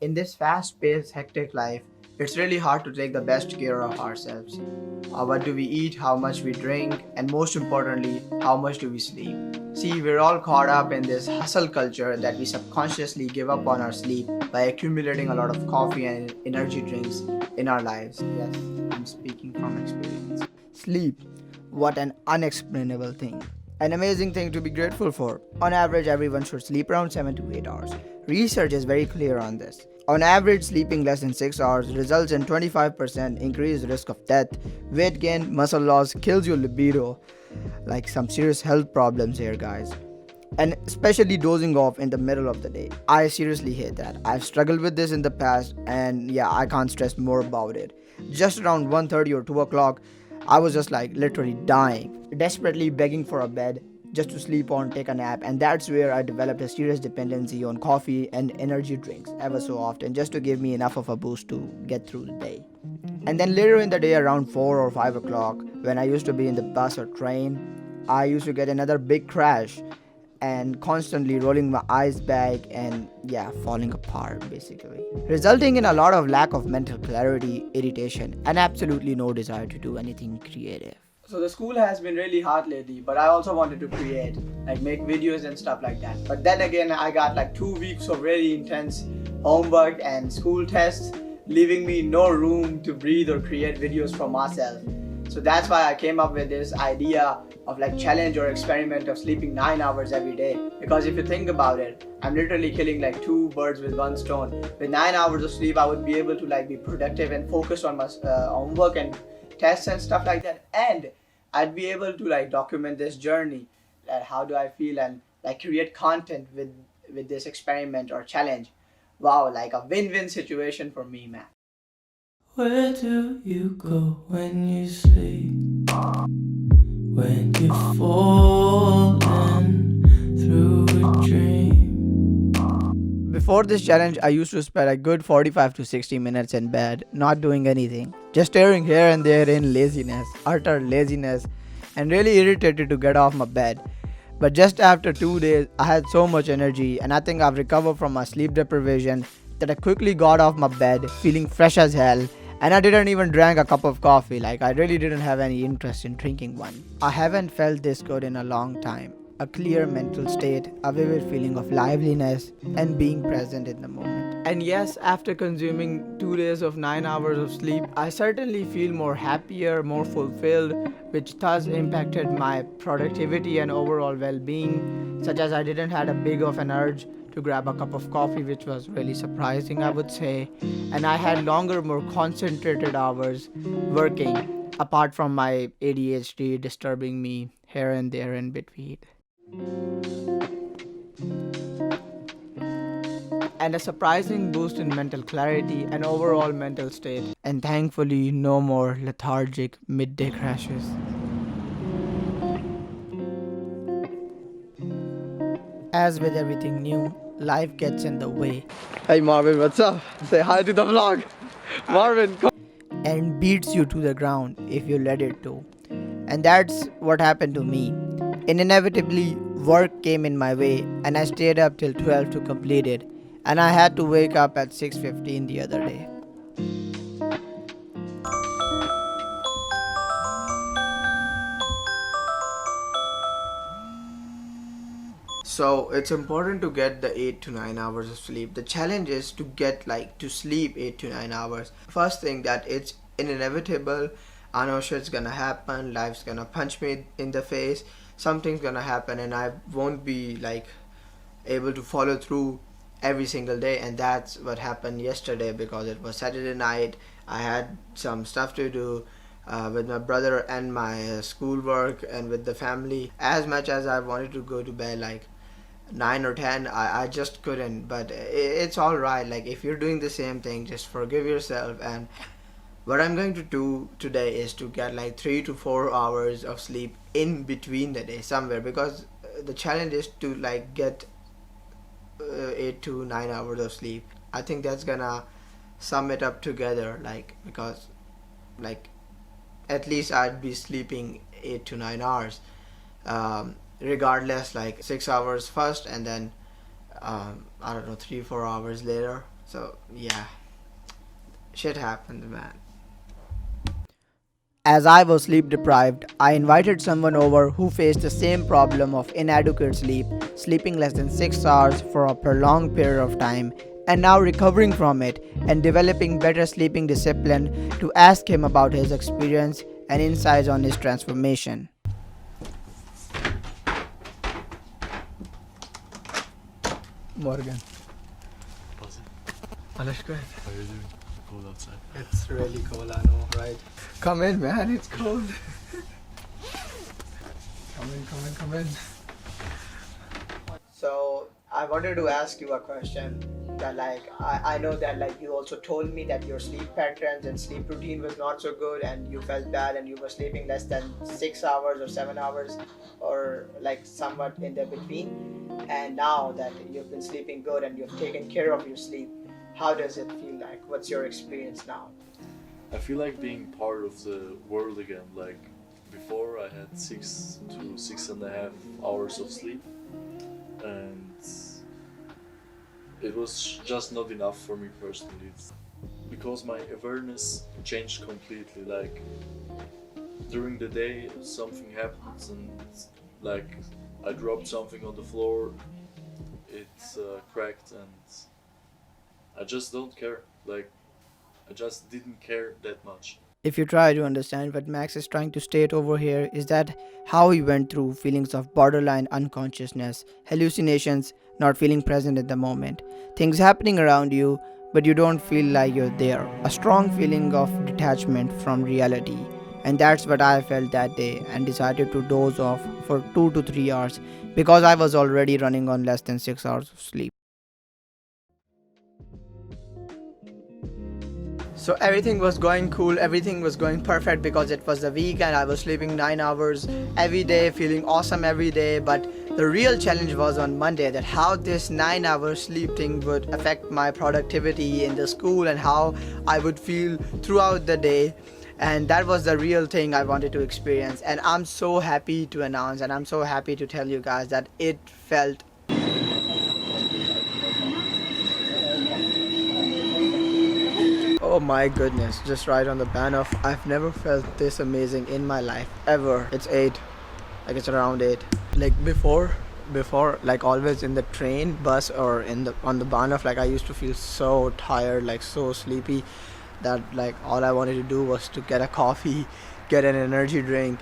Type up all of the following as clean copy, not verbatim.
In this fast-paced, hectic life, it's really hard to take the best care of ourselves. What do we eat, how much we drink, and most importantly, how much do we sleep? See, we're all caught up in this hustle culture that we subconsciously give up on our sleep by accumulating a lot of coffee and energy drinks in our lives. Yes, I'm speaking from experience. Sleep. What an unexplainable thing. An amazing thing to be grateful for. On average, everyone should sleep around 7 to 8 hours. Research is very clear on this. On average, sleeping less than 6 hours results in 25% increased risk of death, weight gain, muscle loss, kills your libido. Like some serious health problems here, guys. And especially dozing off in the middle of the day. I seriously hate that. I've struggled with this in the past, and yeah, I can't stress more about it. Just around 1:30 or 2 o'clock, I was just like literally dying, desperately begging for a bed just to sleep on, take a nap, and that's where I developed a serious dependency on coffee and energy drinks ever so often just to give me enough of a boost to get through the day. And then later in the day, around 4 or 5 o'clock, when I used to be in the bus or train, I used to get another big crash and constantly rolling my eyes back and yeah, falling apart basically. Resulting in a lot of lack of mental clarity, irritation, and absolutely no desire to do anything creative. So the school has been really hard lately, but I also wanted to create, like make videos and stuff like that. But then again, I got like 2 weeks of really intense homework and school tests, leaving me no room to breathe or create videos for myself. So that's why I came up with this idea of like challenge or experiment of sleeping 9 hours every day. Because if you think about it, I'm literally killing like two birds with one stone. With 9 hours of sleep, I would be able to like be productive and focus on my homework and tests and stuff like that. And I'd be able to like document this journey, like how do I feel, and like create content with this experiment or challenge. Wow, like a win-win situation for me, man. Where do you go when you sleep? When you fall through a dream. Before this challenge, I used to spend a good 45 to 60 minutes in bed, not doing anything, just staring here and there in laziness, utter laziness, and really irritated to get off my bed. But just after 2 days, I had so much energy, and I think I've recovered from my sleep deprivation that I quickly got off my bed, feeling fresh as hell. And I didn't even drink a cup of coffee, like I really didn't have any interest in drinking one. I haven't felt this good in a long time. A clear mental state, a vivid feeling of liveliness, and being present in the moment. And yes, after consuming 2 days of 9 hours of sleep, I certainly feel more happier, more fulfilled, which thus impacted my productivity and overall well-being, such as I didn't had a big of an urge to grab a cup of coffee, which was really surprising, I would say. And I had longer, more concentrated hours working, apart from my ADHD disturbing me here and there in between. And a surprising boost in mental clarity and overall mental state. And thankfully, no more lethargic midday crashes. As with everything new, life gets in the way. Hey Marvin, what's up? Say hi to the vlog. Marvin, come. And beats you to the ground if you let it to. And that's what happened to me. And inevitably, work came in my way, and I stayed up till 12 to complete it. And I had to wake up at 6:15 the other day. So it's important to get the 8 to 9 hours of sleep. The challenge is to get like to sleep 8 to 9 hours. First thing that it's inevitable. I know shit's gonna happen, life's gonna punch me in the face, something's gonna happen and I won't be like able to follow through every single day, and that's what happened yesterday because it was Saturday night. I had some stuff to do with my brother and my schoolwork and with the family. As much as I wanted to go to bed like 9 or 10, I just couldn't, but it's all right. Like if you're doing the same thing, just forgive yourself. And what I'm going to do today is to get like 3 to 4 hours of sleep in between the day somewhere, because the challenge is to like get 8 to 9 hours of sleep. I think that's gonna sum it up together, like because like at least I'd be sleeping 8 to 9 hours, regardless, like 6 hours first and then I don't know, 3 4 hours later. So yeah, shit happens, man. As I was sleep deprived, I invited someone over who faced the same problem of inadequate sleep, sleeping less than 6 hours for a prolonged period of time, and now recovering from it and developing better sleeping discipline to ask him about his experience and insights on his transformation. Morgan, Was it? alles gut. How are you doing? Cold outside. It's really cold, I know, right? Come in, man, it's cold. Come in. So I wanted to ask you a question that I know that you also told me that your sleep patterns and sleep routine was not so good and you felt bad and you were sleeping less than 6 hours or 7 hours or like somewhat in the between. And now that you've been sleeping good and you've taken care of your sleep, how does it feel like? What's your experience now? I feel like being part of the world again. Like before, I had 6 to 6.5 hours of sleep, and it was just not enough for me personally. It's because my awareness changed completely. Like during the day, something happens, and like I dropped something on the floor, it's cracked, and I just don't care. Like I just didn't care that much. If you try to understand what Max is trying to state over here, is that how he went through feelings of borderline unconsciousness, hallucinations, not feeling present in the moment, things happening around you, but you don't feel like you're there, a strong feeling of detachment from reality. And that's what I felt that day and decided to doze off for 2 to 3 hours because I was already running on less than 6 hours of sleep. So everything was going cool, everything was going perfect because it was the weekend. I was sleeping 9 hours every day, feeling awesome every day. But the real challenge was on Monday that how this 9 hour sleep thing would affect my productivity in the school and how I would feel throughout the day. And that was the real thing I wanted to experience. And I'm so happy to announce and I'm so happy to tell you guys that it felt. Oh my goodness, just right on the band of I've never felt this amazing in my life ever. It's 8. Like it's around 8. Like before like always in the train, bus or in the on the Banff, like I used to feel so tired, like so sleepy that like all I wanted to do was to get a coffee, get an energy drink,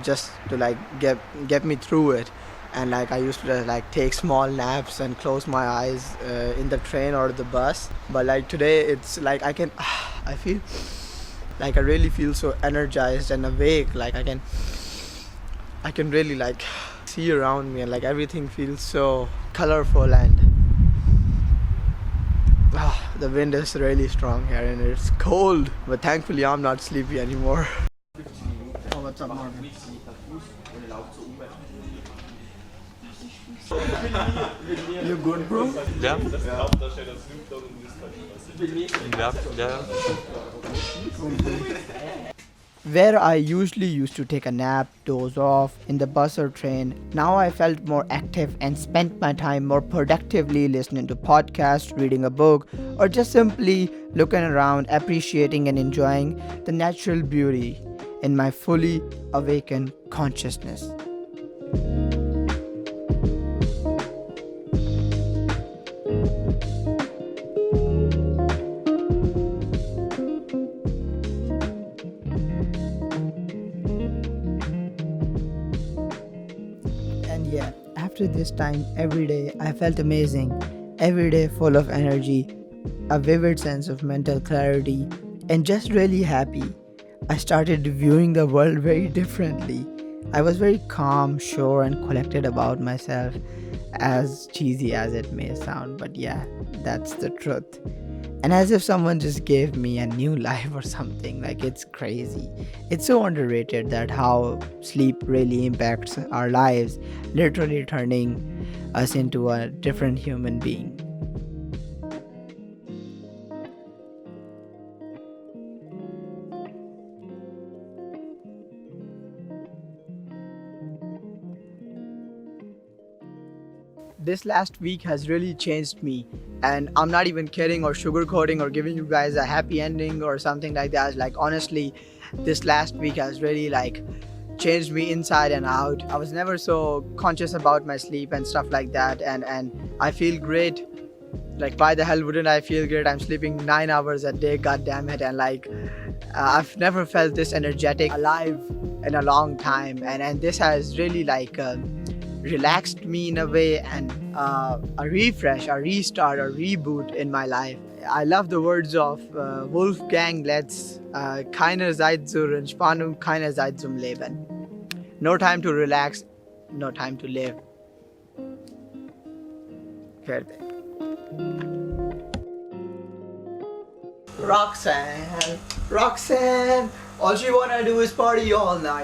just to like get me through it. And like I used to like take small naps and close my eyes in the train or the bus. But like today it's like I can I feel like I really feel so energized and awake. Like I can really like see around me and like everything feels so colorful and the wind is really strong here and it's cold. But thankfully I'm not sleepy anymore. Oh, what's up, Morgan? You good, bro? Ja? Ja, ja. Where I usually used to take a nap, doze off in the bus or train, now I felt more active and spent my time more productively listening to podcasts, reading a book, or just simply looking around, appreciating and enjoying the natural beauty in my fully awakened consciousness. And yeah, after this time, every day I felt amazing, every day full of energy, a vivid sense of mental clarity, and just really happy. I started viewing the world very differently. I was very calm, sure, and collected about myself, as cheesy as it may sound, but yeah, that's the truth. And as if someone just gave me a new life or something, like it's crazy. It's so underrated that how sleep really impacts our lives, literally turning us into a different human being. this last week has really changed me, and I'm not even kidding or sugarcoating or giving you guys a happy ending or something like that. Like honestly, this last week has really like changed me inside and out. I was never so conscious about my sleep and stuff like that, and I feel great. Like why the hell wouldn't I feel great? I'm sleeping 9 hours a day, god damn it, and like I've never felt this energetic, alive in a long time, and this has really like relaxed me in a way, and a refresh, a restart, a reboot in my life. I love the words of Wolfgang Letz, keine Zeit zur Entspannung, keine Zeit zum Leben. No time to relax, no time to live. Fertig. Roxanne, all she wanna do is party all night.